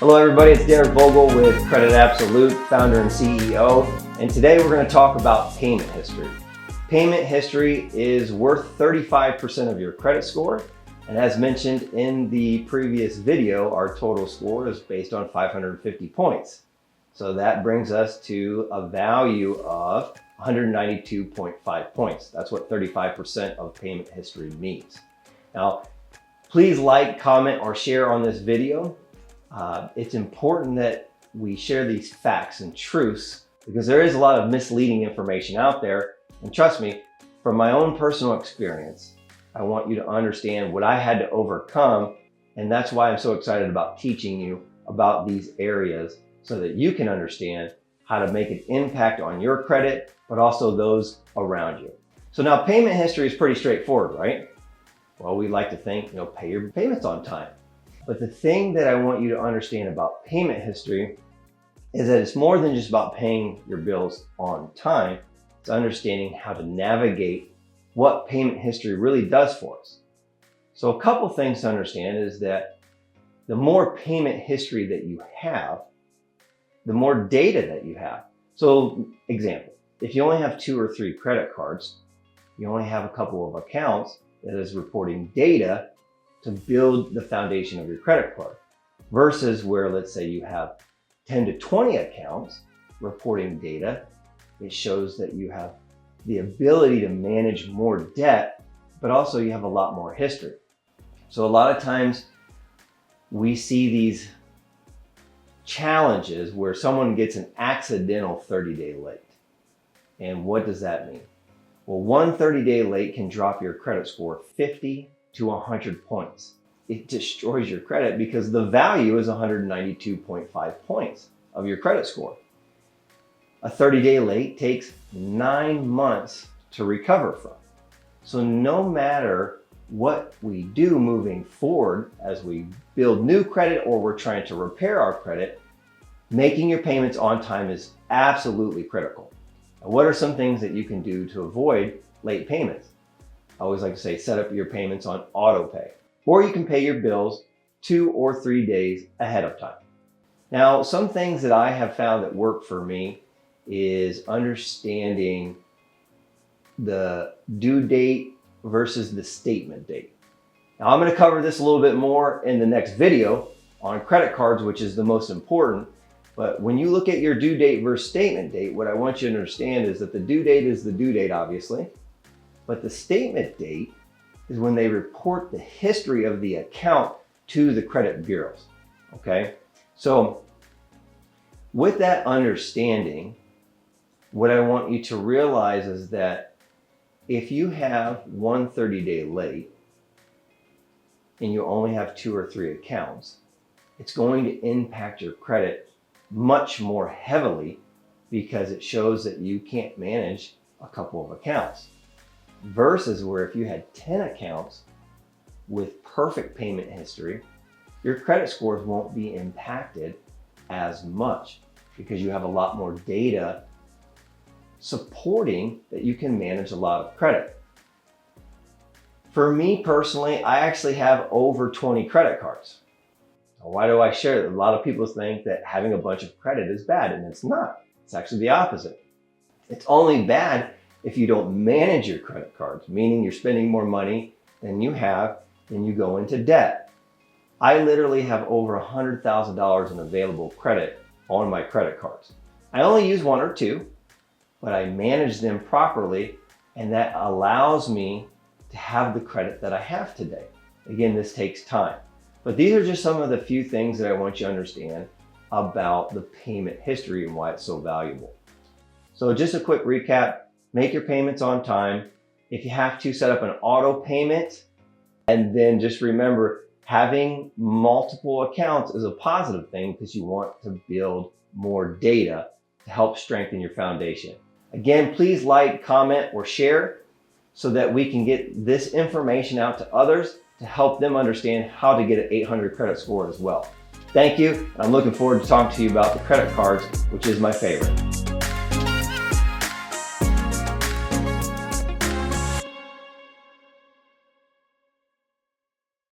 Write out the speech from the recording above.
Hello everybody, it's Derick Vogel with Credit Absolute, founder and CEO, and today we're going to talk about payment history. Payment history is worth 35% of your credit score, and as mentioned in the previous video, our total score is based on 550 points. So that brings us to a value of 192.5 points. That's what 35% of payment history means. Now, please like, comment, or share on this video. It's important that we share these facts and truths because there is a lot of misleading information out there. And trust me, from my own personal experience, I want you to understand what I had to overcome. And that's why I'm so excited about teaching you about these areas so that you can understand how to make an impact on your credit, but also those around you. So now payment history is pretty straightforward, right? Well, we like to think, pay your payments on time. But the thing that I want you to understand about payment history is that it's more than just about paying your bills on time. It's understanding how to navigate what payment history really does for us. So a couple things to understand is that the more payment history that you have, the more data that you have. So example, if you only have 2 or 3 credit cards, you only have a couple of accounts that is reporting data to build the foundation of your credit card versus where, let's say you have 10 to 20 accounts reporting data. It shows that you have the ability to manage more debt, but also you have a lot more history. So a lot of times we see these challenges where someone gets an accidental 30-day late. And what does that mean? Well, one 30-day late can drop your credit score 50 to 100 points. It destroys your credit because the value is 192.5 points of your credit score. A 30-day late takes 9 months to recover from. So no matter what we do moving forward as we build new credit or we're trying to repair our credit, making your payments on time is absolutely critical. Now, what are some things that you can do to avoid late payments? I always like to say, set up your payments on auto pay, or you can pay your bills 2 or 3 days ahead of time. Now, some things that I have found that work for me is understanding the due date versus the statement date. Now, I'm going to cover this a little bit more in the next video on credit cards, which is the most important. But when you look at your due date versus statement date, what I want you to understand is that the due date is the due date, obviously. But the statement date is when they report the history of the account to the credit bureaus, okay? So with that understanding, what I want you to realize is that if you have one 30-day late and you only have 2 or 3 accounts, it's going to impact your credit much more heavily because it shows that you can't manage a couple of accounts. Versus where if you had 10 accounts with perfect payment history, your credit scores won't be impacted as much because you have a lot more data supporting that you can manage a lot of credit. For me personally, I actually have over 20 credit cards. Now, why do I share that? A lot of people think that having a bunch of credit is bad, and it's not. It's actually the opposite. It's only bad if you don't manage your credit cards, meaning you're spending more money than you have, then you go into debt. I literally have over $100,000 in available credit on my credit cards. I only use 1 or 2, but I manage them properly, and that allows me to have the credit that I have today. Again, this takes time. But these are just some of the few things that I want you to understand about the payment history and why it's so valuable. So just a quick recap. Make your payments on time. If you have to, set up an auto payment. And then just remember, having multiple accounts is a positive thing because you want to build more data to help strengthen your foundation. Again, please like, comment, or share so that we can get this information out to others to help them understand how to get an 800 credit score as well. Thank you. I'm looking forward to talking to you about the credit cards, which is my favorite.